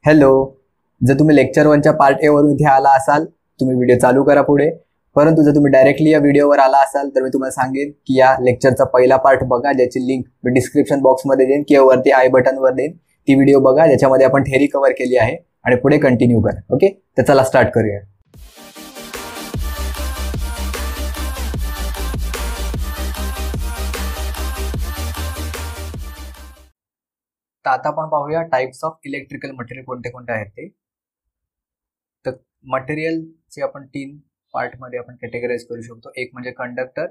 Hello. जर तुम्ही lecture 1च्या part A वरून इथे आला असाल, तुम्ही व्हिडिओ चालू करा पुढे. परंतु जर तुम्ही डायरेक्टली या व्हिडिओवर आला असाल तर मी तुम्हाला सांगेन की या लेक्चरचा पहिला पार्ट बघा, ज्याची लिंक मी डिस्क्रिप्शन बॉक्समध्ये देईन किंवा वरती आय बटनवर देईन. ती व्हिडिओ बघा ज्याच्यामध्ये आपण थेरी कव्हर केली आहे आणि पुढे कंटिन्यू करा. ओके, तर चला स्टार्ट करूया. तर आता आपण पाहूया टाइप्स ऑफ इलेक्ट्रिकल मटेरियल कोणते कोणते आहेत ते. तर मटेरियलचे आपण 3 पार्टमध्ये आपण कॅटेगराइज करू शकतो. एक म्हणजे कंडक्टर,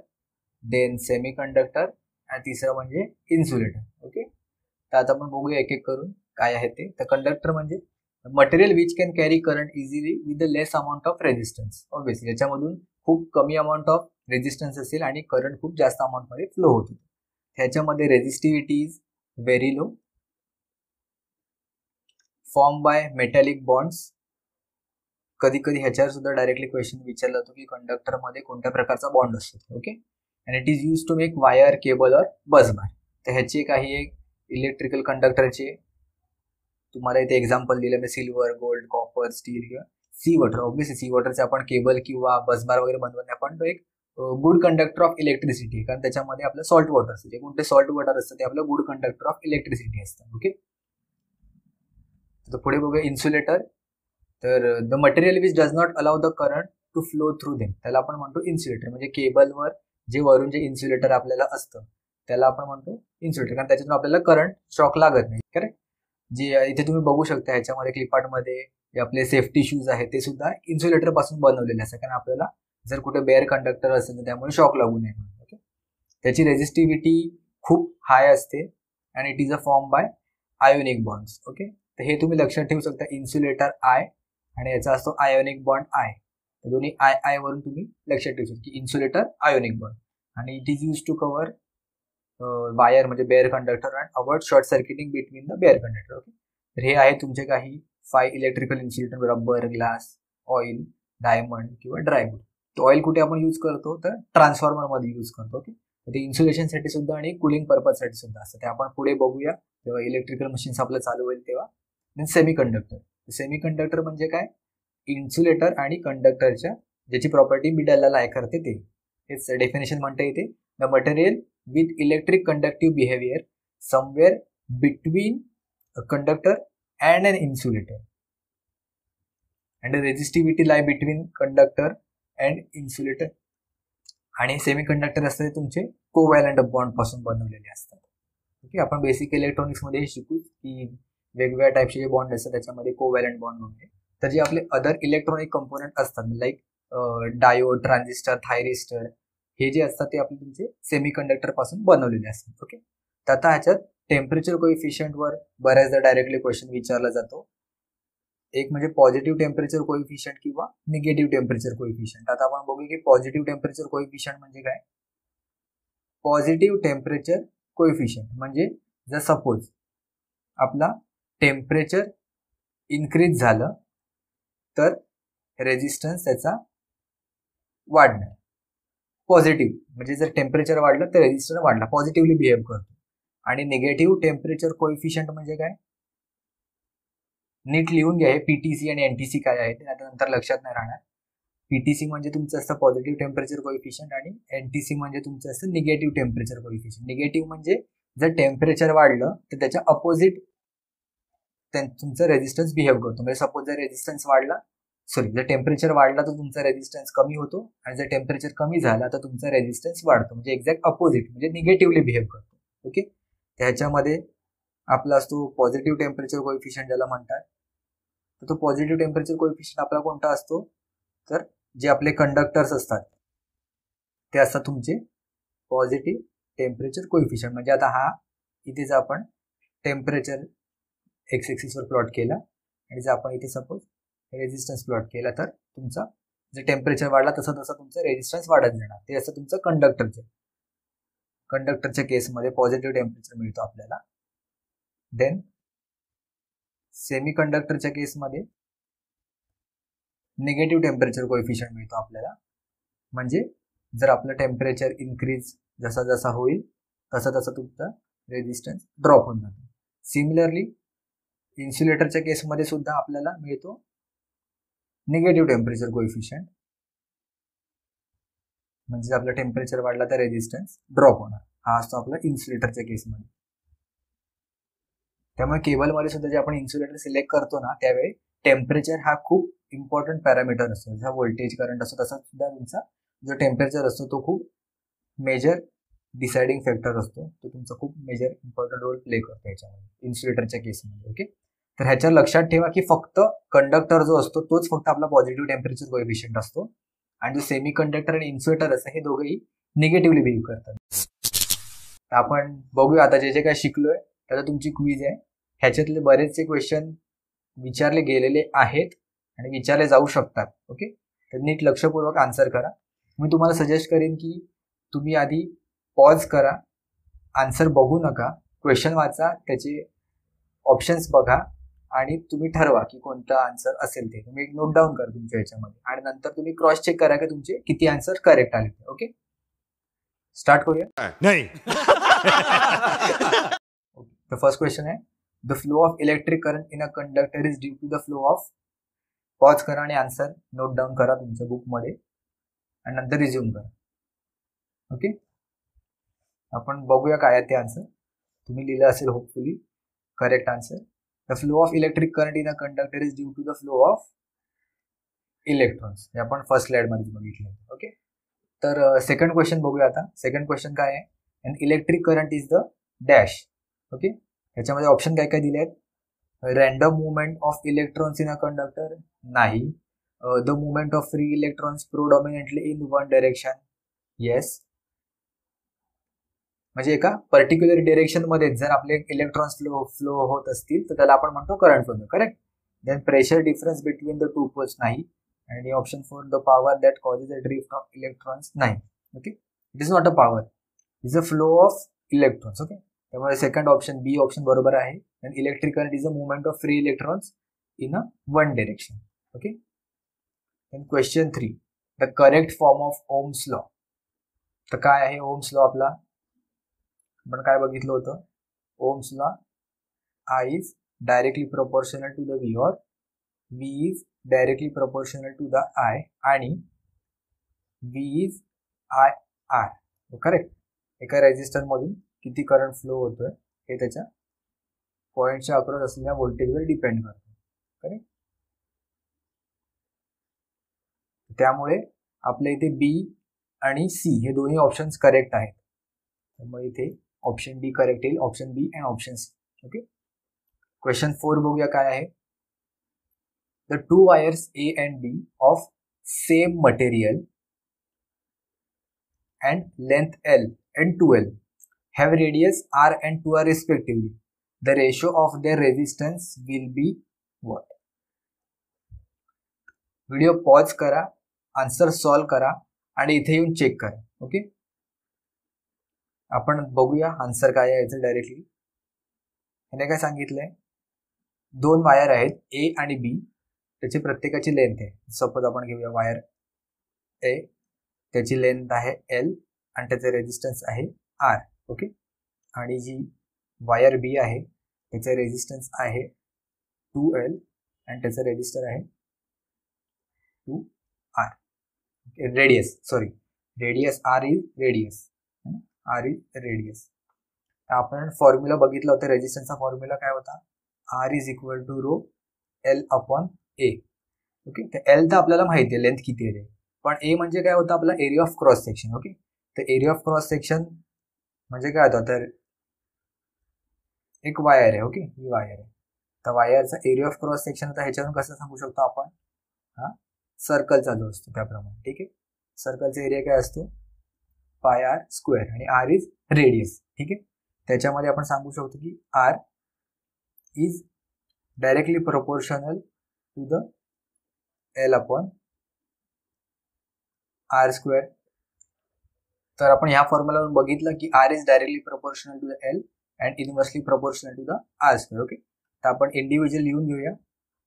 देन सेमी कंडक्टर आणि तिसरं म्हणजे इन्सुलेटर. ओके, तर आता आपण बघूया एक एक करून काय आहे ते. तर कंडक्टर म्हणजे material which can carry current easily with the less amount of resistance. Obviously याच्यामधून खूप कमी अमाऊंट ऑफ रेजिस्टन्स असेल आणि करंट खूप जास्त अमाऊंटमध्ये फ्लो होतो. ह्याच्यामध्ये resistivity is very low, form by metallic bonds. कधी कधी ह्याच्यावर सुद्धा डायरेक्टली क्वेश्चन विचारला जातो की कंडक्टरमध्ये कोणत्या प्रकारचा बॉन्ड असतो. Okay, and it is use to make wire, cable और बसबार. तर ह्याची काही एक इलेक्ट्रिकल कंडक्टरचे तुम्हाला इथे एक्झाम्पल दिले मी, सिल्वर, गोल्ड, कॉपर, स्टील किंवा सी वॉटर. ऑब्वियसली सी वॉटरचे आपण केबल किंवा बसबार वगैरे बनवणे आपण तो एक गुड कंडक्टर ऑफ इलेक्ट्रिसिटी, कारण त्याच्यामध्ये आपलं सॉल्ट वॉटर असतं. जे कोणते सॉल्ट वॉटर असतं ते आपलं गुड कंडक्टर ऑफ इलेक्ट्रिसिटी असतं. ओके, तर पुढे बघूया इन्सुलेटर. तर the material which does not allow the current to flow through them, त्याला आपण म्हणतो इन्सुलेटर. म्हणजे केबलवर जे वरून जे इन्सुलेटर आपल्याला असतं त्याला आपण म्हणतो इन्सुलेटर, कारण त्याच्यातून आपल्याला करंट शॉक लागत नाही. करेक्ट. जे इथे तुम्ही बघू शकता ह्याच्यामध्ये क्लिपार्टमध्ये जे आपले सेफ्टी शूज आहेत ते सुद्धा इन्सुलेटर पासून बनवलेले असतात, कारण आपल्याला जर कुठे बेअर कंडक्टर असेल तर त्यामुळे शॉक लागू नये म्हणून. ओके, त्याची रेजिस्टिव्हिटी खूप हाय असते आणि it is a form by ionic bonds. Okay, तर हे तुम्ही लक्षात ठेवू शकता. इन्सुलेटर आय आणि याचा असतो आयोनिक बॉन्ड आय. तर दोन्ही आय आय वरून तुम्ही लक्षात ठेवू शकता की इन्सुलेटर आयोनिक बॉन्ड. आणि it is use to cover wire म्हणजे bare conductor and avoid short circuiting between the bare conductor. Okay, तर हे आहे तुमचे काही 5 electrical insulator. Rubber, glass, oil, diamond किंवा ड्रायवूड. तो ऑइल कुठे आपण यूज करतो तर ट्रान्सफॉर्मरमध्ये यूज करतो. ओके, ते इन्सुलेशनसाठी सुद्धा आणि कुलिंग पर्पजसाठी सुद्धा असतं. ते आपण पुढे बघूया जेव्हा इलेक्ट्रिकल मशीन्स आपलं चालू होईल तेव्हा. Then semiconductor. Semiconductor म्हणजे काय, इन्सुलेटर आणि कंडक्टरच्या ज्याची प्रॉपर्टी मिडलला लाय करते ते. हेच डेफिनेशन म्हणता येते. The material with electric conductive behaviour somewhere between a conductor and an insulator and resistivity lie between conductor and insulator. आणि सेमी कंडक्टर असतात तुमचे कोव्हॅलंट बॉन्ड पासून बनवलेले असतात. ओके, आपण बेसिक इलेक्ट्रॉनिक्समध्ये हे शिकू की वेगवेगळ्या टाईपचे जे बॉन्ड असतात त्याच्यामध्ये कोव्हॅलंट बॉन्ड वगैरे. तर जे आपले अदर इलेक्ट्रॉनिक कंपोनंट असतात लाईक डायोड, ट्रान्झिस्टर, थायरिस्टर, हे जे असतात ते आपले तुमचे सेमी कंडक्टर पासून बनवलेले असतात. ओके, तर आता ह्याच्यात टेम्परेचर कोइफिशियंटवर बऱ्याचदा डायरेक्टली क्वेश्चन विचारला जातो. एक म्हणजे पॉझिटिव्ह टेम्परेचर कोइफिशियंट किंवा निगेटिव्ह टेम्परेचर कोइफिशियंट. आता आपण बघू की पॉझिटिव्ह टेम्परेचर कोइफिशियंट म्हणजे काय. पॉझिटिव्ह टेम्परेचर कोइफिशियंट म्हणजे जर सपोज आपला टेम्परेचर इन्क्रीज झालं तर रेजिस्टन्स त्याचा वाढणार. पॉझिटिव्ह म्हणजे जर टेम्परेचर वाढलं तर रेजिस्टन्स वाढला, पॉझिटिव्हली बिहेव करतो. आणि निगेटिव्ह टेम्परेचर कोइफिशियंट म्हणजे काय, नीट लिहून घ्या. हे पीटीसी आणि एनटीसी काय आहे ते आता नंतर लक्षात नाही राहणार. पीटीसी म्हणजे तुमचं असतं पॉझिटिव्ह टेम्परेचर कोइफिशियंट आणि एनटीसी म्हणजे तुमचं असतं निगेटिव्ह टेम्परेचर कोइफिशियंट. निगेटिव्ह म्हणजे जर टेम्परेचर वाढलं तर त्याच्या अपोजिट तुमचं रेजिस्टन्स बिहेव करतो. म्हणजे सपोज जर रेजिस्टन्स वाढला, जर टेम्परेचर वाढला तर तुमचा रेजिस्टन्स कमी होतो आणि जर टेम्परेचर कमी झाला तर तुमचा रेजिस्टन्स वाढतो. म्हणजे एक्झॅक्ट अपोजिट म्हणजे निगेटिव्हली बिहेव करतो. ओके, त्याच्यामध्ये आपला असतो पॉझिटिव्ह टेम्परेचर कोइफिशियंट ज्याला म्हणतात. तर तो पॉझिटिव्ह टेम्परेचर कोइफिशियंट आपला कोणता असतो तर जे आपले कंडक्टर्स असतात ते असतात तुमचे पॉझिटिव्ह टेम्परेचर कोइफिशियंट. म्हणजे आता हा इथेच आपण टेम्परेचर एक्स एक्सिसवर प्लॉट केला आणि जर आपण इथे सपोज रेजिस्टन्स प्लॉट केला तर तुमचा जर टेम्परेचर वाढला तसं तसं तुमचं रेजिस्टन्स वाढत जाणार. ते असं तुमचं कंडक्टरच्या केसमध्ये पॉझिटिव्ह टेम्परेचर मिळतो आपल्याला. देन सेमी कंडक्टरच्या केसमध्ये निगेटिव्ह टेम्परेचर कोइफिशियंट मिळतो आपल्याला. म्हणजे जर आपलं टेम्परेचर इन्क्रीज जसा जसा होईल तसा तसा तुमचा रेजिस्टन्स ड्रॉप होऊन जातो. सिमिलरली इन्सुलेटरच्या केसमध्ये सुद्धा आपल्याला मिळतो निगेटिव्ह टेम्परेचर कोएफिशियंट, म्हणजे आपलं टेम्परेचर वाढला तर रेजिस्टन्स ड्रॉप होणार. हा असतो आपला इन्सुलेटरच्या केसमध्ये. त्यामुळे केबलमध्ये सुद्धा जे आपण इन्सुलेटर सिलेक्ट करतो ना, त्यावेळी टेम्परेचर हा खूप इम्पॉर्टंट पॅरामीटर असतो. जसा व्होल्टेज करंट असतो तसा सुद्धा तुमचा जो टेम्परेचर असतो तो खूप मेजर डिसाइडिंग फॅक्टर असतो. तो तुमचा खूप मेजर इम्पॉर्टंट रोल प्ले करतो याच्यामध्ये इन्सुलेटरच्या केसमध्ये. ओके, तर ह्याच्यावर लक्षात ठेवा की फक्त कंडक्टर जो असतो तोच फक्त आपला पॉझिटिव्ह टेम्परेचर कोएफिशियंट असतो, आणि जो सेमी कंडक्टर आणि इन्सुलेटर असतं हे दोघेही निगेटिव्हली बिहेव करतात. आपण बघूया आता जे जे काय शिकलोय त्याला तुमची क्विज आहे. ह्याच्यातले बरेचसे क्वेश्चन विचारले गेलेले आहेत आणि विचारले जाऊ शकतात. ओके, तर नीट लक्षपूर्वक आन्सर करा. मी तुम्हाला सजेस्ट करेन की तुम्ही आधी पॉज करा, आन्सर बघू नका, क्वेश्चन वाचा, त्याचे ऑप्शन्स बघा आणि तुम्ही ठरवा की कोणता आन्सर असेल ते. तुम्ही नोट डाऊन करा तुमच्या ह्याच्यामध्ये आणि नंतर तुम्ही क्रॉस चेक करा की तुमचे किती आन्सर करेक्ट आले. ओके, स्टार्ट करूया. नहीं. द फर्स्ट क्वेश्चन आहे, the flow of electric current in a conductor is due to the flow of. Pause करा आणि आन्सर नोट डाऊन करा तुमच्या बुकमध्ये आणि नंतर रिझ्यूम करा. ओके, आपण बघूया काय आहे ते आन्सर. तुम्ही लिहिलं असेल hopefully correct answer. The flow of electric current in a conductor is due to the flow of electrons. हे आपण फर्स्ट स्लाइड मध्ये बघितलं. ओके, तर सेकंड क्वेश्चन बघूया आता. सेकंड क्वेश्चन काय आहे, an electric current is the dash. Okay, ह्याच्यामध्ये ऑप्शन काय काय दिले आहेत. Random movement of electrons in a conductor नाही. The movement of free electrons predominantly in one direction yes. म्हणजे एका पर्टिक्युलर डिरेक्शन मध्ये जर आपले इलेक्ट्रॉन्स फ्लो होत असतील तर त्याला आपण म्हणतो current flow. Correct. Then pressure difference between the two poles नाही. आणि option 4 the power that causes a drift of electrons नाही. Okay, it is not a power, is a flow of electrons. Okay, त्यामुळे second option B option बरोबर आहे. And electric current is a movement of free electrons in a one direction. Okay, then question 3 the correct form of Ohm's law. तर काय आहे Ohm's law आपला. आपण काय बघितलं होतं, Ohm's law I is directly proportional to the V और V is directly proportional to the I आणि V इज IR. करेक्ट. एका रेजिस्टर मधून किती करंट फ्लो होतोय हे त्याच्या पॉइंटच्या अक्रॉस असलेल्या व्होल्टेजवर डिपेंड करतो. करेक्ट. त्यामुळे आपल्या इथे B आणि C हे दोन्ही ऑप्शन्स करेक्ट आहेत. त्यामुळे इथे ऑप्शन डी करेक्ट येईल, option B and option C. Okay, question 4 बघूया काय आहे. The two wires A and B of same material and length L and 2L have radius R and 2R respectively. The ratio of their resistance will be what? Video pause करा, answer solve करा आणि इथे येऊन check करा. Okay, आपण बघूया answer काय आहे याचं डायरेक्टली. ह्याने काय सांगितलंय, दोन वायर आहेत A आणि B, त्याची प्रत्येकाची लेंथ आहे. सपोज आपण घेऊया वायर A, त्याची लेंथ आहे L आणि त्याचे रेजिस्टन्स आहे R. ओके, आणि जी वायर B आहे त्याचे रेजिस्टन्स आहे 2L आणि त्याचं रेजिस्टर आहे 2R. Radius radius R is radius. R is radius. आपण फॉर्म्युला बघितला होता, रेजिस्टन्सचा फॉर्म्युला काय होता, R is equal to rho L upon A. Okay, तर L तर आपल्याला माहिती आहे लेंथ किती आहे, पण A म्हणजे काय होतं आपला area of cross section. Okay, तर एरिया ऑफ क्रॉस सेक्शन म्हणजे काय होतं, तर एक वायर आहे. ओके, ही वायर आहे, तर वायरचा एरिया ऑफ क्रॉस सेक्शन आता ह्याच्यावरून कसं सांगू शकतो आपण, हा सर्कलचा जो असतो त्याप्रमाणे. ठीक आहे, सर्कलचा एरिया काय असतो पाय R स्क्वेअर आणि R इज रेडियस. ठीक आहे, त्याच्यामध्ये आपण सांगू शकतो की R is directly proportional to the L upon R square. तर आपण ह्या फॉर्म्युलावरून बघितलं की R is directly proportional to the L and inversely proportional to the R square. Okay, तर आपण इंडिव्हिज्युअल लिहून घेऊया.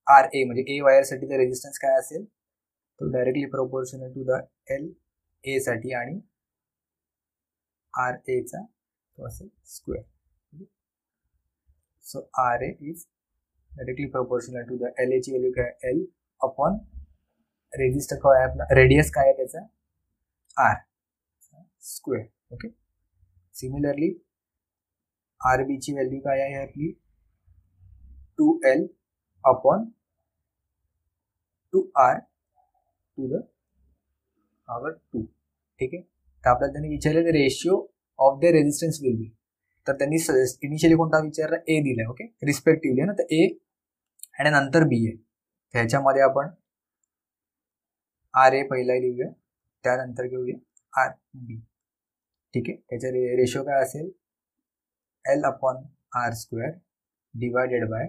RA म्हणजे A वायरसाठीचा रेजिस्टन्स काय असेल, तो directly proportional to the L A साठी आणि RA चा तो असेल square. So RA is directly proportional to the L ची व्हॅल्यू काय एल अपॉन रेजिस्टर काय आहे आपला रेडियस काय आहे त्याचा R square. Okay similarly R B ची व्हॅल्यू काय आहे आपली 2L upon 2R to the power 2. ठीक आहे तर आपल्याला त्यांनी विचारलं ratio of the resistance will बी. तर त्यांनी इनिशियली कोणता विचारला ए दिलाय. ओके रिस्पेक्टिव्हली आहे ना तर ए आणि नंतर बी आहे. ह्याच्यामध्ये आपण आर ए पहिला लिहूया त्यानंतर घेऊया आर बी. ठीक आहे त्याचा रेशिओ काय असेल L upon R square divided by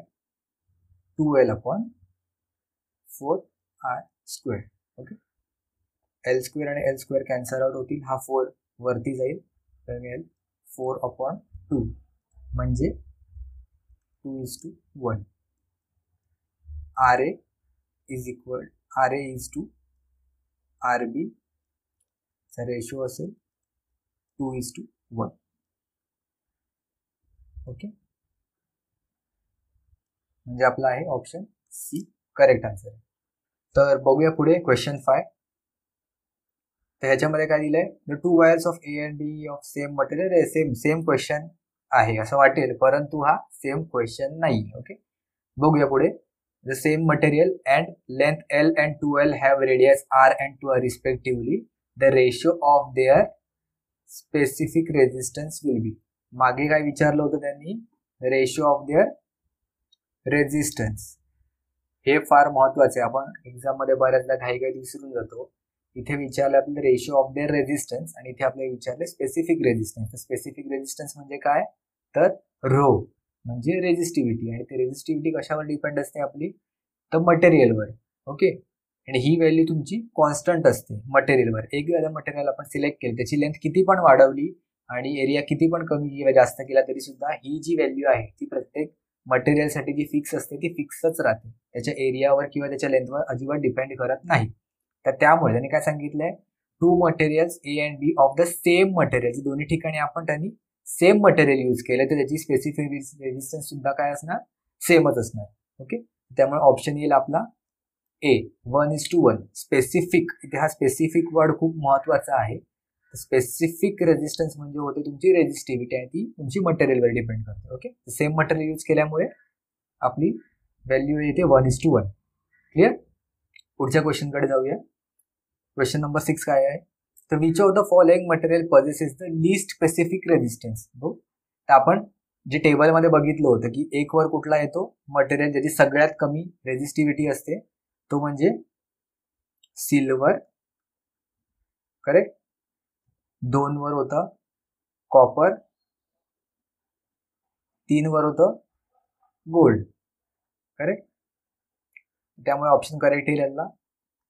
2L upon 4R square. Okay L square आणि एल स्क्वेअर कॅन्सल आउट होतील. हा 4 वरती जाईल तर मिळेल 4 अपॉन 2 म्हणजे 2:1. RA इज टू RB चा रेशो असेल 2:1. ओके म्हणजे आपला आहे ऑप्शन सी करेक्ट आन्सर. तर बघूया पुढे क्वेश्चन 5. तर ह्याच्यामध्ये काय दिलंय the 2 wires of A and B of same material. Same question आहे असं वाटेल परंतु हा सेम क्वेश्चन नाही. ओके बघूया पुढे. The same material and length L and 2L have radius R and 2R respectively. The ratio of their specific resistance will be. मागे काय विचारलं होतं त्यांनी रेशिओ ऑफ देअर रेजिस्टन्स. हे फार महत्वाचे आपण एक्झाम मध्ये बऱ्याचदा घाई विसरून जातो. इथे विचारलं आपलं रेशिओ ऑफ देअर रेजिस्टन्स आणि इथे आपल्याला विचारले स्पेसिफिक रेजिस्टन्स. तर स्पेसिफिक रेजिस्टन्स म्हणजे काय तर रो म्हणजे रेजिस्टिव्हिटी आणि ते रेजिस्टिव्हिटी कशावर डिपेंड असते आपली तर मटेरियलवर. ओके आणि ही व्हॅल्यू तुमची कॉन्स्टंट असते मटेरियलवर. एक मटेरियल आपण सिलेक्ट केलं त्याची लेंथ किती पण वाढवली आणि एरिया किती पण कमी किंवा जास्त केला तरी सुद्धा ही जी व्हॅल्यू आहे ती प्रत्येक मटेरियलसाठी जी फिक्स असते ती फिक्सच राहते. त्याच्या एरियावर किंवा त्याच्या लेंथवर अजिबात डिपेंड करत नाही. तर त्यामुळे त्यांनी काय सांगितलंय 2 materials A and B of the same material. दोन्ही ठिकाणी आपण त्यांनी सेम मटेरियल यूज केलं तर त्याची स्पेसिफिक रेजिस्टन्स सुद्धा काय असणार सेमच असणार. ओके त्यामुळे ऑप्शन येईल आपला ए 1:1. स्पेसिफिक इथे हा स्पेसिफिक वर्ड खूप महत्वाचा आहे. स्पेसिफिक रेजिस्टन्स म्हणजे होते तुमची रेजिस्टिव्हिटी आणि ती तुमची मटेरियलवर डिपेंड करते. ओके सेम मटेरियल यूज केल्यामुळे आपली व्हॅल्यू येते 1:1. क्लिअर. पुढच्या क्वेश्चन कडे जाऊया. क्वेश्चन नंबर 6 काय आहे तर which of the following material possesses the least specific resistance. तर आपण जे टेबलमध्ये बघितलं होतं की 1 वर कुठला येतो मटेरियल ज्याची सगळ्यात कमी रेजिस्टिव्हिटी असते तो म्हणजे सिल्वर. करेक्ट. 2 वर होतं कॉपर. 3 वर होतं गोल्ड. करेक्ट. त्यामुळे ऑप्शन करेक्ट येईल याला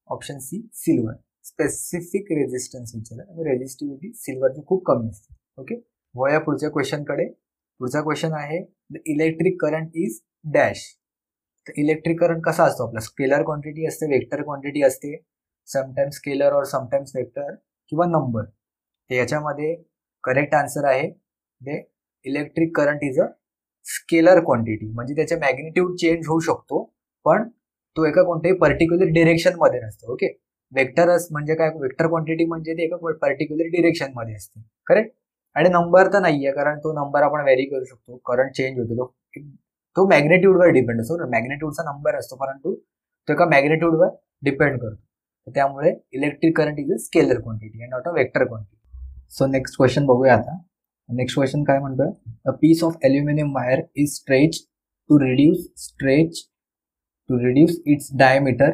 option C silver. Specific resistance विचारलं रेजिस्टिव्हिटी सिल्वरची खूप कमी असते. ओके वया पुढच्या क्वेश्चन कडे. पुढचा क्वेश्चन आहे the electric current is dash. तर इलेक्ट्रिक करंट कसा असतो आपला स्केलर क्वांटिटी असते वेक्टर क्वांटिटी असते समटाइम्स स्केलर और समटाइम्स वेक्टर किंवा नंबर. तर याच्यामध्ये करेक्ट आन्सर आहे the electric current is a scalar quantity. म्हणजे त्याचे मॅग्निट्यूड चेंज होऊ शकतो पण तो एका कोणत्याही पर्टिक्युलर डिरेक्शन मध्ये नसतो. ओके वेक्टरस म्हणजे काय वेक्टर क्वांटिटी म्हणजे ते एका पर्टिक्युलर डिरेक्शन मध्ये असते. करेक्ट. आणि नंबर तर नाहीये कारण तो नंबर आपण व्हेरी करू शकतो करंट चेंज होतो तो मॅग्निट्यूडवर डिपेंड असतो. मॅग्निट्यूडचा नंबर असतो परंतु तो एका मॅग्निट्यूडवर डिपेंड करतो. त्यामुळे electric current is a scalar quantity and not a vector quantity. So next question बघूया आता. नेक्स्ट क्वेश्चन काय म्हणतोय a piece of aluminium wire is stretch to reduce its diameter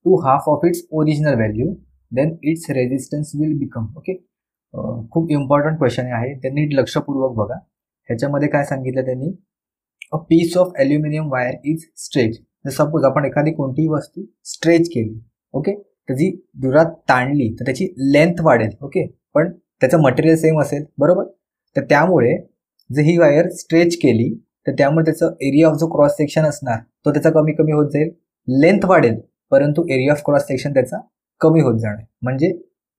to half of its original value, then its resistance will become. ओके खूप important question आहे ते नीट लक्षपूर्वक बघा. ह्याच्यामध्ये काय सांगितलं त्यांनी a piece of aluminium wire is stretch. Suppose आपण एखादी कोणतीही वस्तू स्ट्रेच केली ओके त्याची दुरात ताणली तर त्याची लेंथ वाढेल. ओके पण त्याचं मटेरियल सेम असेल बरोबर. तर त्यामुळे जर ही वायर स्ट्रेच केली तर त्यामुळे त्याचं एरिया ऑफ जो क्रॉस सेक्शन असणार तो त्याचा कमी कमी होत जाईल. लेंथ वाढेल परंतु एरिया ऑफ क्रॉस सेक्शन त्याचा कमी होत जाणार. म्हणजे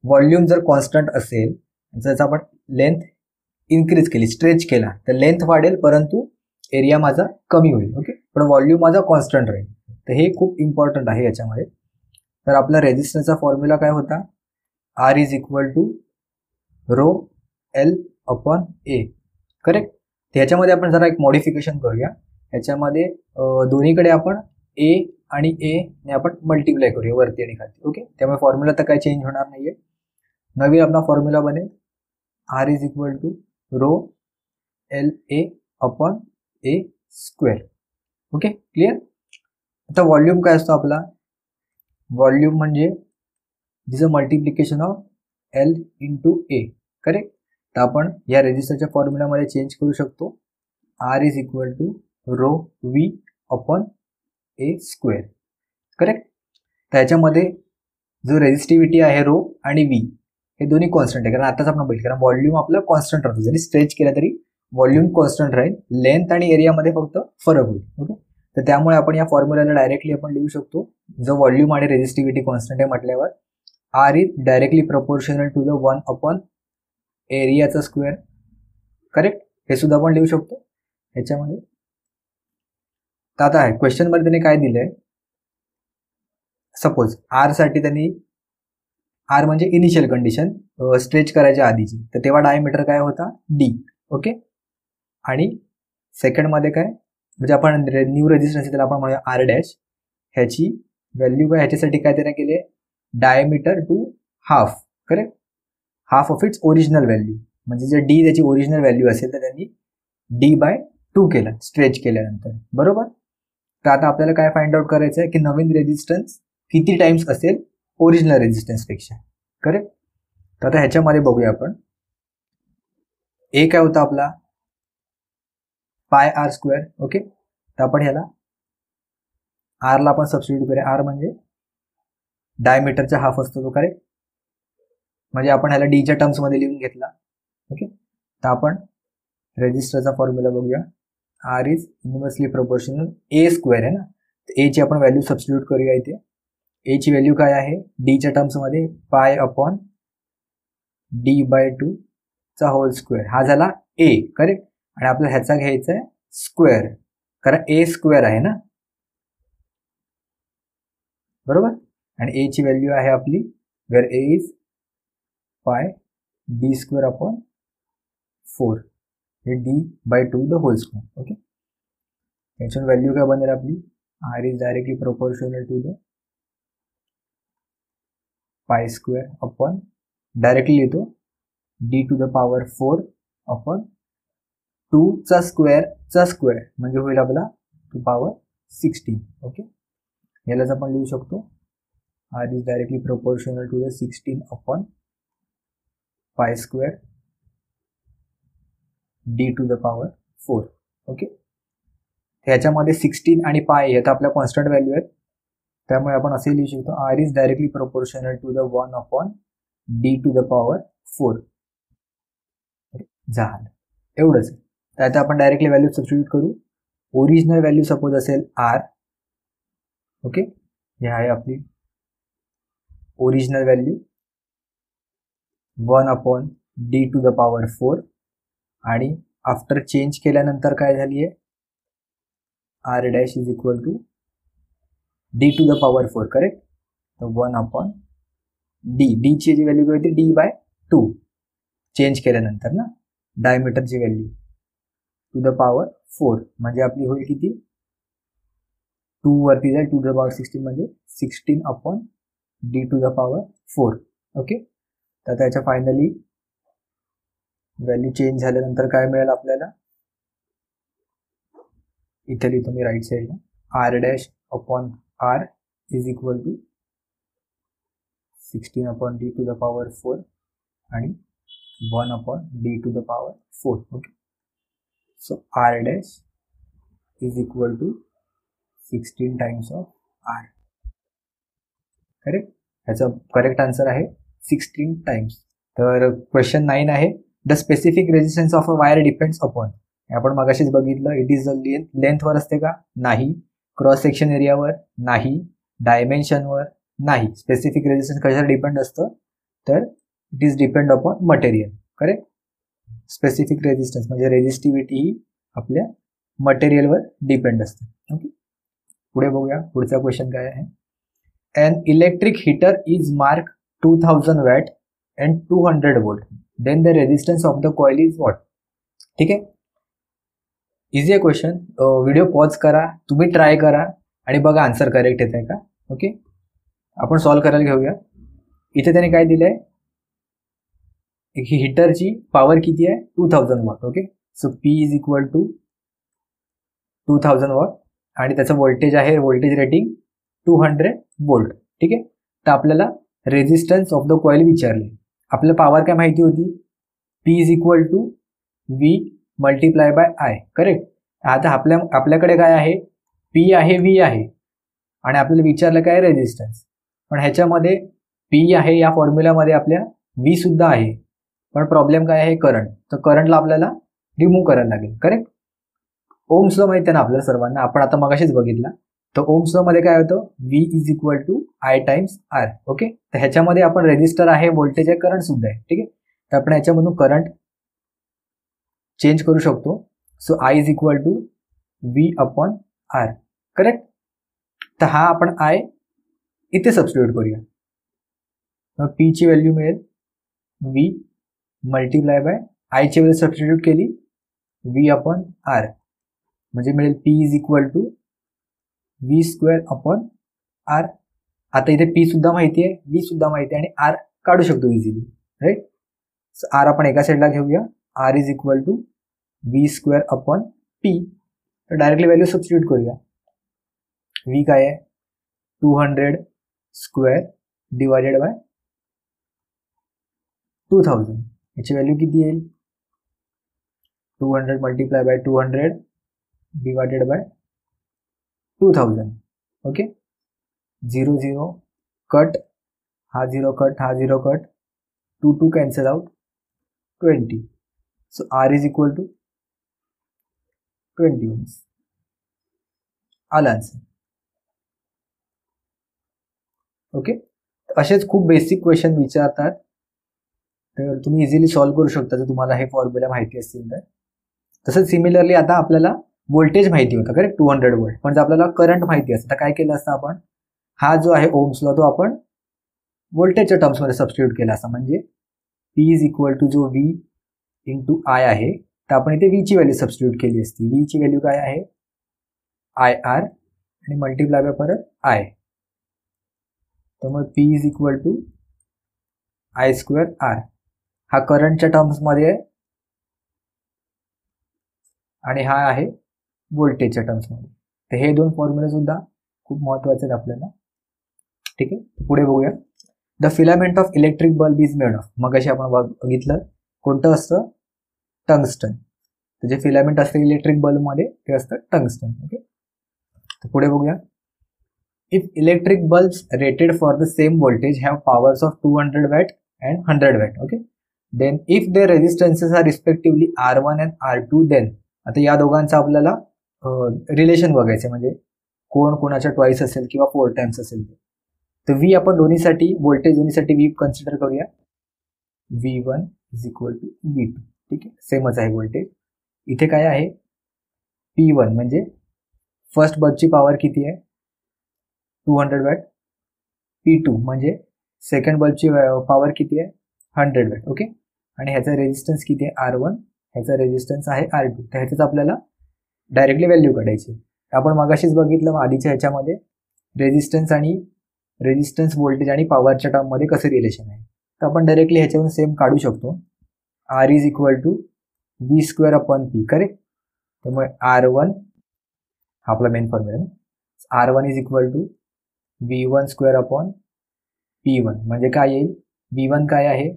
व्हॉल्यूम जर कॉन्स्टंट असेल जर आपण लेंथ इन्क्रीज केली स्ट्रेच केला तर लेंथ वाढेल परंतु एरिया माझा कमी होईल. ओके पण व्हॉल्यूम माझा कॉन्स्टंट राहील. तर हे खूप इम्पॉर्टंट आहे याच्यामध्ये. तर आपला रेझिस्टन्सचा फॉर्म्युला काय होता, R is equal to rho L upon A. Correct. ह्याच्यामध्ये आपण जरा एक मॉडिफिकेशन करूया. ह्याच्यामध्ये दोन्हीकडे आपण ए आणि ए ने आपण मल्टिप्लाय करूया वरती आणि खाली. ओके. त्यामुळे फॉर्म्युला तर काही चेंज होणार नाहीये. नवीन आपला फॉर्म्युला बनेल R is equal to rho L A upon A square. Okay, clear. आता व्हॉल्यूम काय असतो आपला, व्हॉल्यूम म्हणजे this a multiplication of L into A. Correct. तर आपण या रेजिस्टरच्या फॉर्म्युलामध्ये चेंज करू शकतो. R is equal to rho V upon A square. Correct. तर याच्यामध्ये जो रेजिस्टिव्हिटी आहे रो आणि व्ही हे दोन्ही कॉन्स्टंट आहे, कारण आताच आपण बघितलं, कारण व्हॉल्यूम आपलं कॉन्स्टंट राहतो. जरी स्ट्रेच केला तरी व्हॉल्यूम कॉन्स्टंट राहील, लेंथ आणि एरियामध्ये फक्त फरक होईल. ओके. तर त्यामुळे आपण या फॉर्म्युलाला डायरेक्टली आपण लिहू शकतो. जो व्हॉल्यूम आणि रेजिस्टिव्हिटी कॉन्स्टंट आहे म्हटल्यावर R is directly proportional to the 1 upon एरियाचा स्क्वेअर. करेक्ट. हे सुद्धा आपण लिहू शकतो ह्याच्यामध्ये. तर आता आहे क्वेश्चन मध्ये त्यांनी काय दिलंय, सपोज आर साठी त्यांनी, आर म्हणजे इनिशियल कंडिशन स्ट्रेच करायच्या आधीची, तर तेव्हा डायमीटर काय होता डी. ओके. आणि सेकंड मध्ये काय, म्हणजे आपण न्यू रेजिस्टन्स त्याला आपण म्हणूया आर डॅश. ह्याची व्हॅल्यू काय, ह्याच्यासाठी काय त्याने केले, diameter to half. Correct. Half of its original value, म्हणजे जर डी त्याची ओरिजिनल व्हॅल्यू असेल तर त्यांनी डी बाय 2 केला स्ट्रेच केल्यानंतर. बरोबर. तर आता आपल्याला काय फाइंड आउट करायचं आहे की नवीन रेजिस्टन्स किती टाइम्स असेल ओरिजिनल रेजिस्टन्स पेक्षा. करेक्ट. तर आता ह्याच्यामध्ये बघूया आपण. ए काय होता आपला पाय आर स्क्वेअर. ओके. तर आपण ह्याला आरला आपण सबस्टिट्यूट करूया. आर म्हणजे डायमीटरचा हाफ असतो तो. करेक्ट. म्हणजे आपण ह्याला डीच्या टर्म्समध्ये लिहून घेतला. ओके. तर आपण रेजिस्टरचा फॉर्म्युला बघूया. R is inversely proportional A square आहे ना, तर ए ची आपण व्हॅल्यू सबस्टिट्यूट करूया इथे. ए ची व्हॅल्यू काय आहे डीच्या टर्म्समध्ये पाय अपॉन डी बाय 2 चा होल स्क्वेअर. हा झाला ए. करेक्ट. आणि आपल्याला ह्याचा घ्यायचा आहे स्क्वेअर, कारण ए स्क्वेअर आहे ना. बरोबर. आणि ए ची व्हॅल्यू आहे आपली, where A is pi D square upon 4, हे D by 2 the whole square. Okay. याची व्हॅल्यू काय बनेल आपली, R is directly proportional to the pi square upon, directly लिहितो D to the power 4 upon 2 चा स्क्वेअर म्हणजे होईल आपला टू पॉवर 16. ओके. यालाच आपण लिहू शकतो R is directly proportional to the 16 upon pi square D to the power 4. Okay. ह्याच्यामध्ये 16 आणि पाय हे तर आपल्या कॉन्स्टंट व्हॅल्यू आहेत, त्यामुळे आपण असे लिहू शकतो R is directly proportional to the 1 upon D to the power 4. झालं एवढंच. तर आता आपण डायरेक्टली व्हॅल्यू सबस्टिट्यूट करू. ओरिजिनल व्हॅल्यू सपोज असेल आर. ओके. हे आहे आपली original value 1 upon D to the power 4, आणि आफ्टर चेंज केल्यानंतर काय झाली आहे R dash is equal to D to the power 4. Correct. तर 1 अपॉन डी ची जी व्हॅल्यू काय होती डी बाय 2 चेंज केल्यानंतर ना, डायमीटरची व्हॅल्यू टू द पॉवर 4 म्हणजे आपली होईल किती, 2 वरती जाईल टू द पॉवर 16 म्हणजे 16 upon D to the power 4. Okay. तर त्याच्या फायनली व्हॅल्यू चेंज झाल्यानंतर काय मिळेल आपल्याला, इथे लिहितो मी राईट साईडला, R dash upon R is equal to 16 upon D to the power 4 आणि 1 upon D to the power 4. Okay. So R dash is equal to 16 times of R. Correct. ह्याचा करेक्ट आन्सर आहे 16 times. तर question 9 आहे, the specific resistance of a wire depends upon. आपण मगाशीच बघितलं, it is लेंथवर असते का, नाही. क्रॉस सेक्शन एरियावर नाही. डायमेन्शनवर नाही. स्पेसिफिक रेजिस्टन्स कशावर डिपेंड असतं, तर it is depend upon material. Correct. Specific resistance म्हणजे रेजिस्टिव्हिटी ही आपल्या मटेरियलवर डिपेंड असते. ओके, पुढे बघूया पुढचा क्वेश्चन काय आहे. An electric heater is mark 2000 watt and 200 volt, then the resistance of the coil is what. ठीक आहे, इझी आहे क्वेश्चन. व्हिडिओ पॉज करा, तुम्ही ट्राय करा आणि बघा आन्सर करेक्ट येत आहे का. ओके, आपण सॉल्व करायला घेऊया. इथे त्याने काय दिलंय, ही हीटरची पॉवर किती आहे, 2000 watt. Okay, so P is equal to 2000 watt आणि त्याचं व्होल्टेज आहे, व्होल्टेज रेटिंग 200 वोल्ट. ठीक आहे, तर आपल्याला रेजिस्टन्स ऑफ द कॉइल विचारले. आपल्याला पॉवर काय माहिती होती, P is equal to V multiply by I. Correct. आता आपल्याकडे काय आहे, पी आहे, व्ही आहे आणि आपल्याला विचारलं काय रेजिस्टन्स. पण ह्याच्यामध्ये पी आहे या फॉर्म्युलामध्ये आपल्या व्ही सुद्धा आहे, पण प्रॉब्लेम काय आहे, करंट. तर करंटला आपल्याला रिमूव्ह करायला लागेल. करेक्ट. ओम्स लॉ माहिती आहे ना आपल्याला सर्वांना, आपण आता मगाशीच बघितला. तर ओम्स लॉ मध्ये काय होतं, V is equal to I times R. Okay, तर ह्याच्यामध्ये आपण रेजिस्टर आहे, व्होल्टेज आहे, करंट सुद्धा आहे. ठीक आहे, तर आपण ह्याच्यामधून करंट चेंज करू शकतो. So I is equal to V upon R. Correct. तर हा आपण आय इथे सबस्टिट्यूट करूया. मग पी ची व्हॅल्यू मिळेल व्ही मल्टिप्लाय बाय आयची व्हॅल्यू सबस्टिट्यूट केली व्ही अपॉन आर, म्हणजे मिळेल P is equal to V square upon R. आता इथे पी सुद्धा माहिती आहे, व्ही सुद्धा माहिती आहे आणि आर काढू शकतो इझिली. राईट. सो आर आपण एका साईडला घेऊया. R is equal to V square upon P. तर डायरेक्टली व्हॅल्यू सबस्टिट्यूट करूया. व्ही काय आहे, 200 स्क्वेअर डिवायडेड बाय 2000. याची व्हॅल्यू किती येईल, 200 multiply by 200 divided by 2000. Okay, 0 0 cut, हा 0 कट, हा 0 cut, 2 2 cancel out, 20. So R is equal to 20 ohms. आला आन्सर. ओके, असेच खूप बेसिक क्वेश्चन विचारतात, तर तुम्ही इझिली सॉल्व्ह करू शकता जर तुम्हाला हे फॉर्म्युला माहिती असतील तर. तसंच सिमिलरली आता आपल्याला व्होल्टेज माहिती होतं, करेक्ट, 200 वोल्ट. पण जर आपल्याला करंट माहिती असतं तर काय केलं असतं आपण, हा जो आहे ओम्स लॉ तो आपण व्होल्टेजच्या टर्म्समध्ये सबस्टिट्यूट केला असता. म्हणजे पी इज इक्वल टू जो व्ही इंटू आय आहे, तर आपण इथे व्ही ची व्हॅल्यू सबस्टिट्यूट केली असती. व्ही ची व्हॅल्यू काय आहे, आय आर आणि मल्टिप्लाय बाय परत आय. त्यामुळे P is equal to I square R. हा करंटच्या टर्म्समध्ये आहे आणि हा आहे व्होल्टेजच्या टर्म्समध्ये. तर हे दोन फॉर्म्युले सुद्धा खूप महत्वाचे आहेत आपल्याला. ठीक आहे, पुढे बघूया. The filament of electric bulb is made of. मग अशी आपण बघितलं कोणतं असतं, टंगस्टन. तर जे फिलामेंट असतं इलेक्ट्रिक बल्बमध्ये ते असतं टंगस्टन. ओके, तर पुढे बघूया. If electric bulbs rated for the same voltage have powers of 200 watt and 100 watt. Okay, then if their resistances are respectively R1 and R2, then. आता या दोघांचं आपल्याला रिलेशन बघायचं, म्हणजे कोण कोणाच्या ट्वाईस असेल किंवा 4 टाइम्स असेल. तर व्ही आपण दोन्हीसाठी, व्होल्टेज दोन्हीसाठी व्ही कन्सिडर करूया. V1 is equal to V2. ठीक आहे, सेमच आहे व्होल्टेज. इथे काय आहे, P1 म्हणजे फर्स्ट बल्बची पॉवर किती आहे, 200 वॅट. P2 म्हणजे सेकंड बल्बची पॉवर किती आहे, 100 वॅट. ओके, आणि ह्याचा रेजिस्टन्स किती आहे, R1, ह्याचा रेजिस्टन्स आहे R2. तर ह्याच्याच आपल्याला डायरेक्टली व्हॅल्यू काढायची. आपण मगाशीच बघितलं आधीच्या ह्याच्यामध्ये रेजिस्टन्स आणि रेजिस्टन्स व्होल्टेज आणि पॉवरच्या टर्ममध्ये कसं रिलेशन आहे. तर आपण डायरेक्टली ह्याच्यावरून सेम काढू शकतो. R is equal to V square upon P. Correct. त्यामुळे R1 हा आपला main formula. R1 is equal to V1 square upon P1. म्हणजे काय येईल, V1 काय आहे,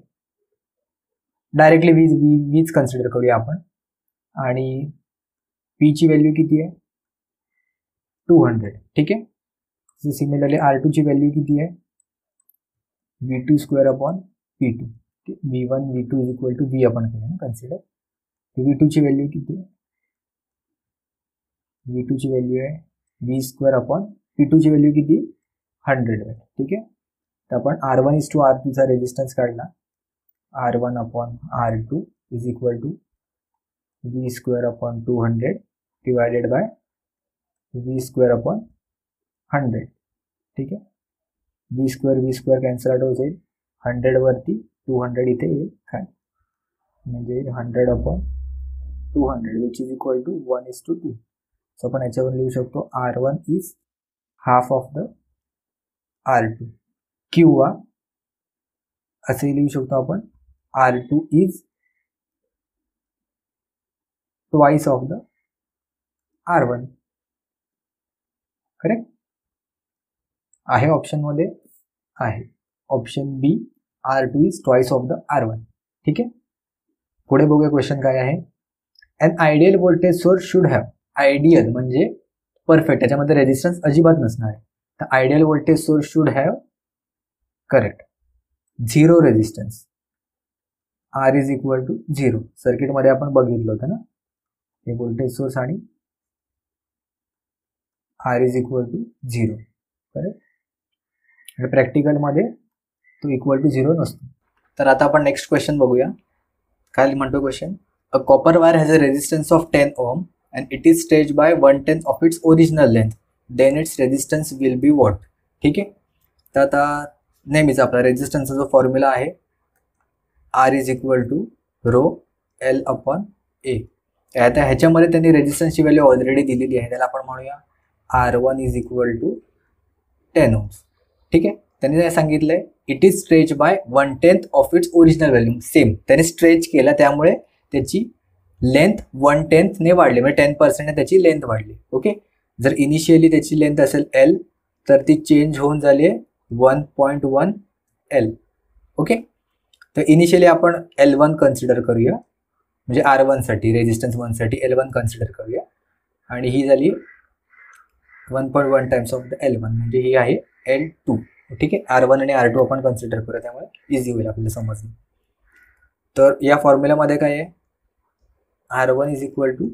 डायरेक्टली वीज कन्सिडर करूया आपण. आणि P ची व्हॅल्यू किती आहे, 200. ठीक आहे. सिमिलरली R2 ची व्हॅल्यू किती आहे, V2 square upon P2. V1 V2 is equal to V आपण केलं ना कन्सिडर. V2 ची व्हॅल्यू किती आहे, V2 ची व्हॅल्यू आहे V स्क्वेअर अपॉन P2 ची व्हॅल्यू किती, 100 आहे. ठीक आहे. तर आपण R1 इज टू R2 चा रेजिस्टन्स काढला. R1 upon R2 is equal to V square upon 200 divided by v² upon 100. ठीक आहे, v² कॅन्सल आउट होत जाईल. 100 वरती 200 इथे येईल काय, म्हणजे 100 upon 200 which is equal to 1:2. So आपण याच्यावर लिहू शकतो R1 is half of the R2, किंवा असे लिहू शकतो आपण R2 is twice of the R1. Correct आहे, ऑप्शन मध्ये आहे option B, R2 is twice of the R1. ठीक आहे, पुढे बघूया क्वेश्चन काय आहे. An ideal voltage source should have, ideal म्हणजे परफेक्ट, त्याच्यामध्ये रेजिस्टन्स अजिबात नसणार. तर ideal voltage source should have, correct, 0 resistance, R is equal to 0. सर्किटमध्ये आपण बघितलं होतं ना, हे व्होल्टेज सोर्स आणि R is equal to 0. Correct, आणि प्रॅक्टिकलमध्ये तो इक्वल टू 0 नसतो. तर आता आपण नेक्स्ट क्वेश्चन बघूया. काय म्हणतो question. A copper wire has a resistance of 10 ohm and it is stretched by 1/10 of its original length, then its resistance will be what. ठीक आहे, तर आता नेहमीच आपला रेजिस्टन्सचा जो फॉर्म्युला आहे R is equal to rho L upon A. आता ह्याच्यामध्ये त्यांनी रेजिस्टन्सची व्हॅल्यू ऑलरेडी दिलेली आहे, त्याला आपण म्हणूया R1 is equal to 10 Ohm's. ठीक आहे, त्यांनी काय सांगितलंय, it is stretch by 1/10 of its original value. Same त्याने स्ट्रेच केला, त्यामुळे त्याची लेंथ 1/10 ने वाढली, म्हणजे 10% त्याची लेंथ वाढली. ओके, जर इनिशियली त्याची लेंथ असेल L तर ती चेंज होऊन झाली आहे 1.1 L. ओके, तर इनिशियली आपण L1 कन्सिडर करूया, म्हणजे R1 साठी, रेजिस्टन्स 1 साठी L1 कन्सिडर करूया, आणि ही झाली 1.1 टाइम्स ऑफ द L1, म्हणजे ही आहे L2. ठीक आहे, R1 आणि R2 आपण कन्सिडर करूया, त्यामुळे इझी होईल आपल्याला समजणं. तर या फॉर्म्युलामध्ये काय आहे, R1 इज इक्वल टू,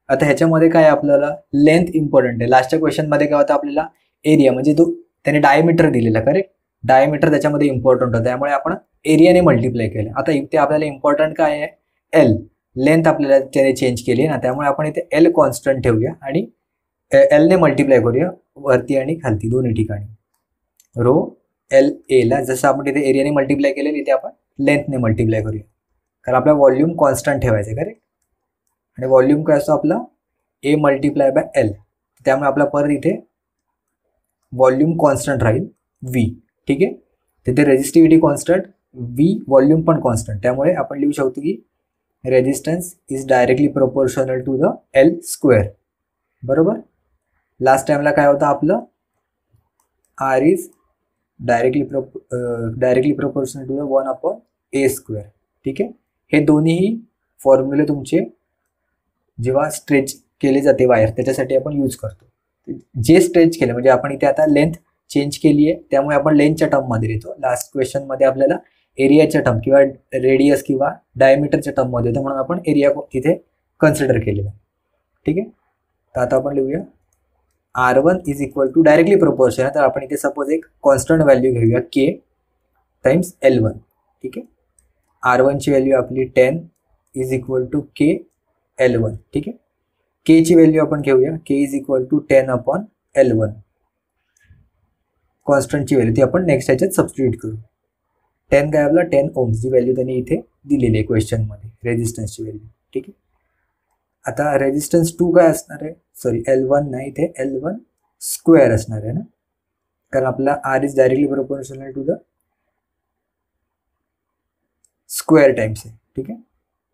आता ह्याच्यामध्ये काय आपल्याला लेंथ इम्पॉर्टंट आहे. लास्टच्या क्वेश्चनमध्ये काय होतं आपल्याला एरिया, म्हणजे तो त्याने डायमीटर दिलेला. करेक्ट, डायमीटर त्याच्यामध्ये इम्पॉर्टंट होतं, त्यामुळे आपण एरियाने मल्टिप्लाय केलं. आता इथे आपल्याला इम्पॉर्टंट काय आहे, L, लेंथ आपल्याला त्याने चेंज केली ना, त्यामुळे आपण इथे L कॉन्स्टंट ठेवूया आणि L ने मल्टिप्लाय करूया वरती आणि खालती दोन्ही ठिकाणी. रो L A ला जसं आपण तिथे एरियाने मल्टिप्लाय केले, इथे आपण लेंथने मल्टिप्लाय करूया, कारण आपला व्हॉल्यूम कॉन्स्टंट ठेवायचं आहे. करेक्ट, आणि व्हॉल्यूम काय असतो आपला A मल्टिप्लाय बाय L, त्यामुळे आपला परत इथे व्हॉल्यूम कॉन्स्टंट राहील V. ठीक आहे, तिथे रेजिस्टिव्हिटी कॉन्स्टंट, V व्हॉल्यूम पण कॉन्स्टंट, त्यामुळे आपण लिहू शकतो की resistance is directly proportional to the L². बरोबर, लास्ट टाइमला काय होतं आपलं, R is directly proportional to the 1/A². ठीक आहे, हे दोन्हीही फॉर्म्युले तुमचे जेव्हा स्ट्रेच केले जाते वायर, त्याच्यासाठी आपण यूज करतो. जे स्ट्रेच केलं म्हणजे आपण इथे आता लेंथ चेंज केली आहे, त्यामुळे आपण लेंथच्या टर्ममध्ये येतो. लास्ट क्वेश्चनमध्ये आपल्याला एरियाच्या टर्म किंवा रेडियस किंवा डायमीटरच्या टर्ममध्ये येतो, म्हणून आपण एरिया तिथे कन्सिडर केलेला. ठीक आहे, तर आता आपण लिहूया R1 is equal to directly proportion आहे, तर आपण इथे सपोज एक कॉन्स्टंट व्हॅल्यू घेऊया K टाइम्स L1. ठीक आहे, R1 ची व्हॅल्यू आपली 10 is equal to K L1. ठीक आहे, K ची व्हॅल्यू आपण घेऊया, K is equal to 10 upon L1. कॉन्स्टंटची व्हॅल्यू ती आपण नेक्स्ट ह्याच्यात सबस्टिट्यूट करू. 10 काय आपला 10 ओम्स जी व्हॅल्यू त्यांनी इथे दिलेली आहे क्वेश्चनमध्ये, रेजिस्टन्सची व्हॅल्यू. ठीक आहे, आता रेजिस्टन्स 2 काय असणार आहे, सॉरी L1 नाही, इथे L1² असणार आहे ना, कारण आपला R is directly proportional to the square times आहे. ठीक आहे,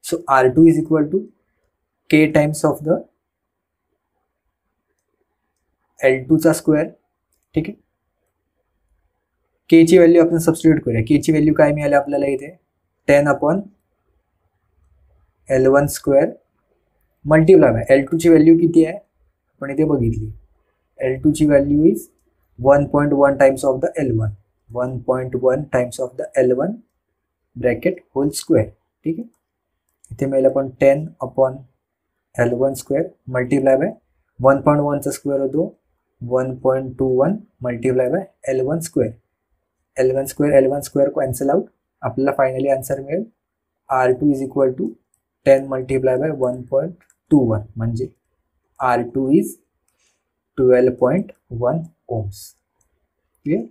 so R2 is equal to K times of the L2 चा स्क्वेअर. ठीक आहे, K ची व्हॅल्यू आपण सबस्टिट्यूट करूया. K ची व्हॅल्यू काय मिळाली आपल्याला इथे 10 upon L1² multiply by L2 ची व्हॅल्यू किती आहे आपण इथे बघितली. L2 ची value is 1.1 times of the L1, 1.1 times of the L1 bracket whole square. ठीक आहे, इथे मिळेल आपण 10 अपॉन L1² मल्टिप्लाय बाय 1.1 चा स्क्वेअर होतो 1.21 multiply by L1². L1² cancel out, आपल्याला फायनली आन्सर मिळेल R2 is equal to 10 multiply by 1.1 R21 म्हणजे R2 इज 12.1 ohms. क्लिअर?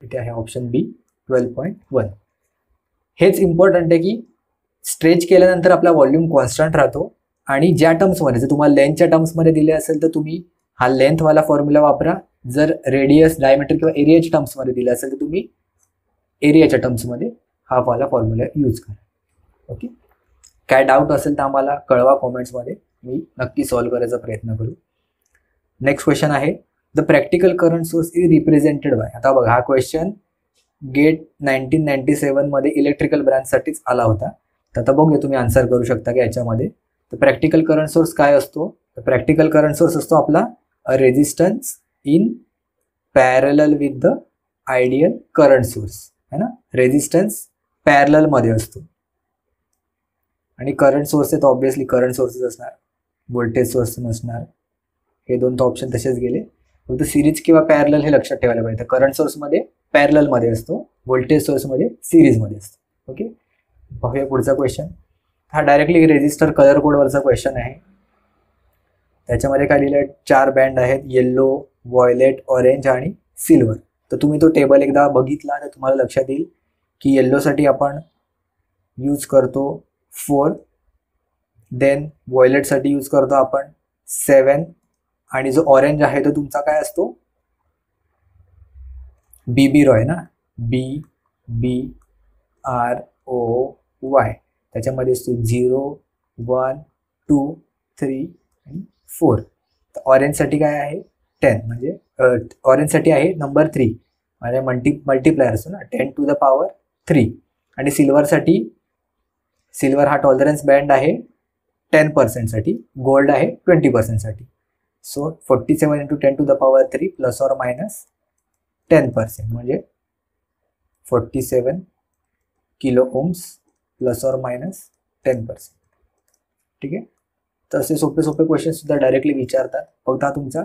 इथे आहे ऑप्शन बी 12.1. हेच इम्पॉर्टंट आहे की स्ट्रेच केल्यानंतर आपला व्हॉल्यूम कॉन्स्टंट राहतो आणि ज्या टर्म्समध्ये, जर तुम्हाला लेंथच्या टर्म्समध्ये दिले असेल तर तुम्ही हा लेंथवाला फॉर्म्युला वापरा. जर रेडियस, डायमीटर किंवा एरियाच्या टर्म्समध्ये दिले असेल तर तुम्ही एरियाच्या टर्म्समध्ये हा वाला फॉर्म्युला यूज करा. ओके, काय डाऊट असेल तर आम्हाला कळवा कॉमेंट्समध्ये, मी नक्की सॉल्व्ह करायचा प्रयत्न करू. नेक्स्ट क्वेश्चन आहे, the practical current source is represented by. आता बघा, हा क्वेश्चन गेट 1997 मध्ये इलेक्ट्रिकल ब्रांचसाठीच आला होता. तर आता बघूया तुम्ही आन्सर करू शकता की याच्यामध्ये तर प्रॅक्टिकल करंट सोर्स काय असतो. तर प्रॅक्टिकल करंट सोर्स असतो आपला resistance in parallel with the ideal current source, है ना. रेजिस्टन्स पॅरलल मध्ये असतो आणि करंट सोर्स आहे तर ऑब्व्हियसली करंट सोर्सेस असणार, व्होल्टेज सोर्स नसणार. हे दोन तर ऑप्शन तसेच गेले. फक्त सिरीज किंवा पॅरलल हे लक्षात ठेवायला पाहिजे. करंट सोर्समध्ये पॅरललमध्ये असतो, व्होल्टेज सोर्समध्ये सिरीजमध्ये असतो. ओके, पाहूया पुढचा क्वेश्चन. हा डायरेक्टली रेजिस्टर कलर कोडवरचा क्वेश्चन आहे. त्याच्यामध्ये काय लिहिलं आहे, 4 बँड आहेत, येल्लो, व्हायलेट, ऑरेंज आणि सिल्वर. तर तुम्ही तो टेबल एकदा बघितला तर तुम्हाला लक्षात येईल की येल्लोसाठी आपण यूज करतो 4, देन व्हायलेटसाठी यूज करतो आपण 7 आणि जो ऑरेंज आहे तो तुमचा काय असतो, BB रॉय ना, BBROY. त्याच्यामध्ये असतो 0, 1, 2, 3 आणि 4. तर ऑरेंजसाठी काय आहे 10, म्हणजे ऑरेंजसाठी आहे नंबर 3, म्हणजे मल्टीप्लायर असतो ना, 10 to the power 3. आणि सिल्वरसाठी, सिल्वर हा टॉलरन्स बँड आहे 10% साठी, गोल्ड आहे 20% साठी. So 47 × 10 to the power 3 plus or minus 10%, म्हणजे 47 kilo ohms plus or minus 10%. ठीक आहे. तर असे सोपे सोपे क्वेश्चन सुद्धा डायरेक्टली विचारतात. फक्त हा तुमचा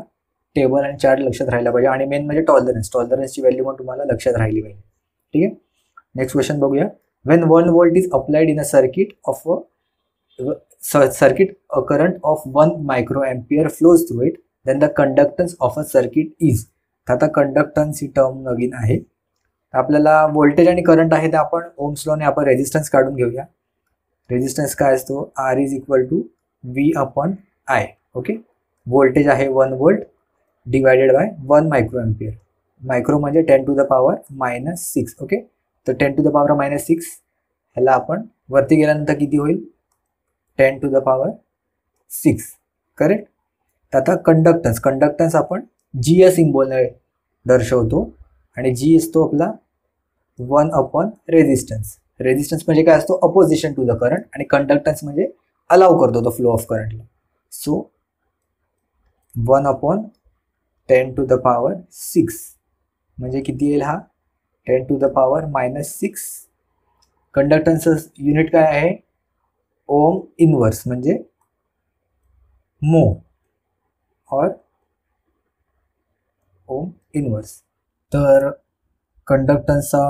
टेबल आणि चार्ट लक्षात राहायला पाहिजे आणि मेन म्हणजे टॉलरन्सची व्हॅल्यू पण तुम्हाला लक्षात राहिली पाहिजे. ठीक आहे. नेक्स्ट क्वेश्चन बघूया. When 1 volt is applied in a circuit a current of 1 microampere flows through it, then the conductance of a circuit is. आता कंडक्टन्स ही टर्म नवीन आहे. आपल्याला व्होल्टेज आणि करंट आहे ते आपण ओम्स लॉने आपण रेजिस्टन्स काढून घेऊया. रेजिस्टन्स काय असतो, R is equal to V/I. Okay, voltage आहे 1 volt divided by 1 microampere. Micro म्हणजे 10 to the power -6. ओके, तर 10 to the power -6 ह्याला आपण वरती गेल्यानंतर किती होईल, 10 to the power 6. करेक्ट. तर आता कंडक्टन्स आपण G या सिम्बॉलने दर्शवतो आणि G असतो आपला 1 रेजिस्टन्स. रेजिस्टन्स म्हणजे काय असतो, अपोजिशन टू द करंट, आणि कंडक्टन्स म्हणजे अलाउ करतो द फ्लो ऑफ करंटला. सो 1/10 to the power 6 म्हणजे किती येईल हा, 10 to the power -6. कंडक्टन्सचं युनिट काय आहे, ओम इनवर्स म्हणजे मो और ओम इनवर्स. तर कंडक्टन्सचा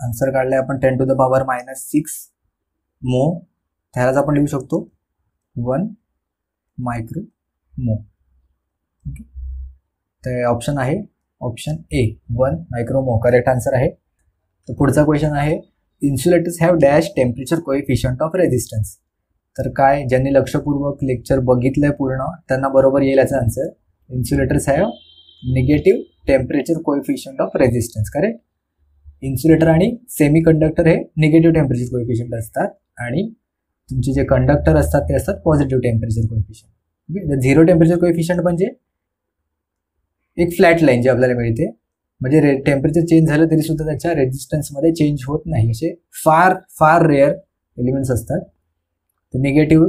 आन्सर काढलाय आपण 10 to the power -6 मो. त्यालाच आपण लिहू शकतो 1 मायक्रो मो. ओके, तर ऑप्शन आहे ऑप्शन ए 1 मायक्रो मो करेक्ट आन्सर आहे. तर पुढचा क्वेश्चन आहे, insulators have dash temperature coefficient of resistance. तर काय, ज्यांनी लक्षपूर्वक लेक्चर बघितलंय पूर्ण त्यांना बरोबर येईल याचा answer. Insulators have negative temperature coefficient of resistance. Correct. Insulator आणि सेमी कंडक्टर हे निगेटिव्ह टेम्परेचर कोएफिशियंट असतात आणि तुमचे जे कंडक्टर असतात ते असतात positive temperature coefficient. Okay, zero temperature coefficient म्हणजे एक फ्लॅट लाईन जी आपल्याला मिळते, म्हणजे टेम्परेचर चेंज झालं तरी सुद्धा त्याच्या रेजिस्टन्समध्ये चेंज होत नाही, असे फार रेअर एलिमेंट्स असतात. तर निगेटिव्ह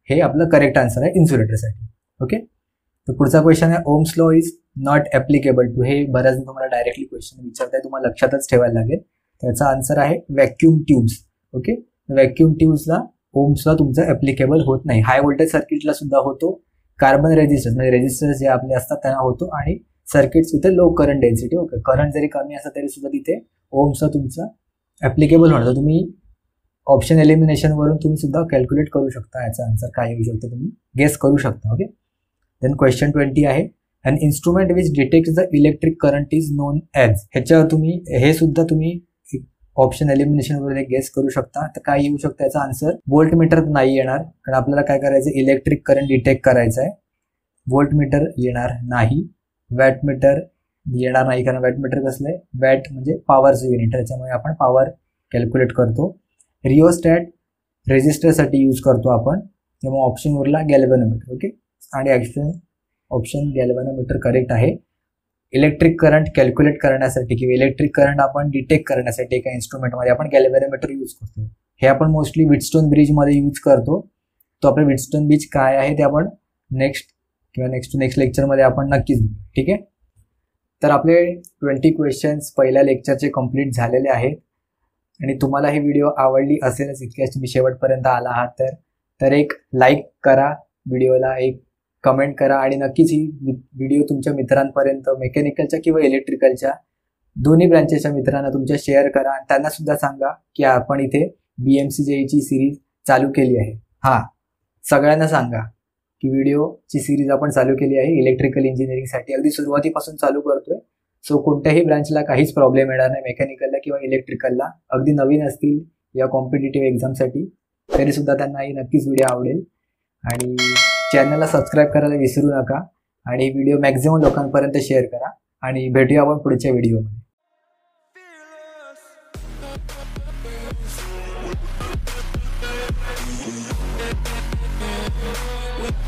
हे आपलं करेक्ट आन्सर आहे इन्सुलेटरसाठी. ओके, तर पुढचा क्वेश्चन आहे, Ohm's law is not applicable to. हे बऱ्याच तुम्हाला डायरेक्टली क्वेश्चन विचारताय, तुम्हाला लक्षातच ठेवायला लागेल. त्याचा आन्सर आहे व्हॅक्यूम ट्यूब्स. ओके, व्हॅक्यूम ट्यूब्सला ओम्स लॉ तुमचा ॲप्लिकेबल होत नाही. हाय व्होल्टेज सर्किटला सुद्धा होतो, कार्बन रेजिस्टन्स म्हणजे रेजिस्टन्स जे आपले असतात त्यांना होतो, आणि circuits with low current density. Okay, current जरी कमी असतं तरी सुद्धा तिथे ओम्स लॉ तुमचा ॲप्लिकेबल होणार. तर तुम्ही ऑप्शन एलिमिनेशन वरून तुम्ही सुद्धा कॅल्क्युलेट करू शकता याचा आन्सर काय येऊ शकतो, तुम्ही गेस करू शकता. ओके. देन क्वेश्चन 20 आहे, an instrument which detect the electric current is known as. ह्याच्यावर तुम्ही हे सुद्धा तुम्ही ऑप्शन एलिमिनेशन वरून एक गेस करू शकता. तर काय येऊ शकतं याचा आन्सर, वोल्ट मीटर नाही येणार, कारण आपल्याला काय करायचं, इलेक्ट्रिक करंट डिटेक्ट करायचं आहे. वोल्ट मीटर येणार नाही, वॅट मीटर येणार नाही, कारण वॅट मीटर कसलं आहे, वॅट म्हणजे पॉवरचं युनिट, त्याच्यामुळे आपण पॉवर कॅल्क्युलेट करतो. रिओस्टॅट रेजिस्टरसाठी यूज करतो आपण, तेव्हा ऑप्शन उरला गॅल्व्हॅनोमीटर. ओके. आणि ऑप्शन गॅल्व्हॅनोमीटर करेक्ट आहे. इलेक्ट्रिक करंट कॅल्क्युलेट करण्यासाठी किंवा इलेक्ट्रिक करंट आपण डिटेक्ट करण्यासाठी एका इन्स्ट्रुमेंटमध्ये आपण गॅल्व्हॅनोमीटर यूज करतो. हे आपण मोस्टली व्हीटस्टोन ब्रिजमध्ये यूज करतो. तो आपलं व्हीटस्टोन ब्रिज काय आहे ते आपण नेक्स्ट टू नेक्स्ट लेक्चरमध्ये आपण नक्कीच बघू. ठीक आहे. तर आपले 20 क्वेश्चन्स पहिल्या लेक्चरचे कंप्लीट झालेले आहेत. आणि तुम्हाला ही व्हिडिओ आवडली असेलच, इतक्याच तुम्ही शेवटपर्यंत आला आहात तर एक लाईक करा व्हिडिओला, एक कमेंट करा आणि नक्कीच ही व्हिडिओ तुमच्या मित्रांपर्यंत, मेकॅनिकलच्या किंवा इलेक्ट्रिकलच्या दोन्ही ब्रँचेसच्या मित्रांना तुमच्या शेअर करा आणि त्यांना सुद्धा सांगा की आपण इथे BMCJEEची सिरीज चालू केली आहे. हां, सगळ्यांना सांगा की व्हिडिओची सिरीज आपण चालू केली आहे इलेक्ट्रिकल इंजिनिअरिंगसाठी. अगदी सुरुवातीपासून चालू करतोय. सो कोणत्याही ब्रांचला काहीच प्रॉब्लेम येणार नाही, मेकॅनिकलला किंवा इलेक्ट्रिकलला. अगदी नवीन असतील या कॉम्पिटिटिव्ह एक्झामसाठी तरीसुद्धा त्यांनाही नक्कीच व्हिडिओ आवडेल. आणि चॅनलला सबस्क्राईब करायला विसरू नका आणि व्हिडिओ मॅक्झिमम लोकांपर्यंत शेअर करा. आणि भेटूया आपण पुढच्या व्हिडिओमध्ये. with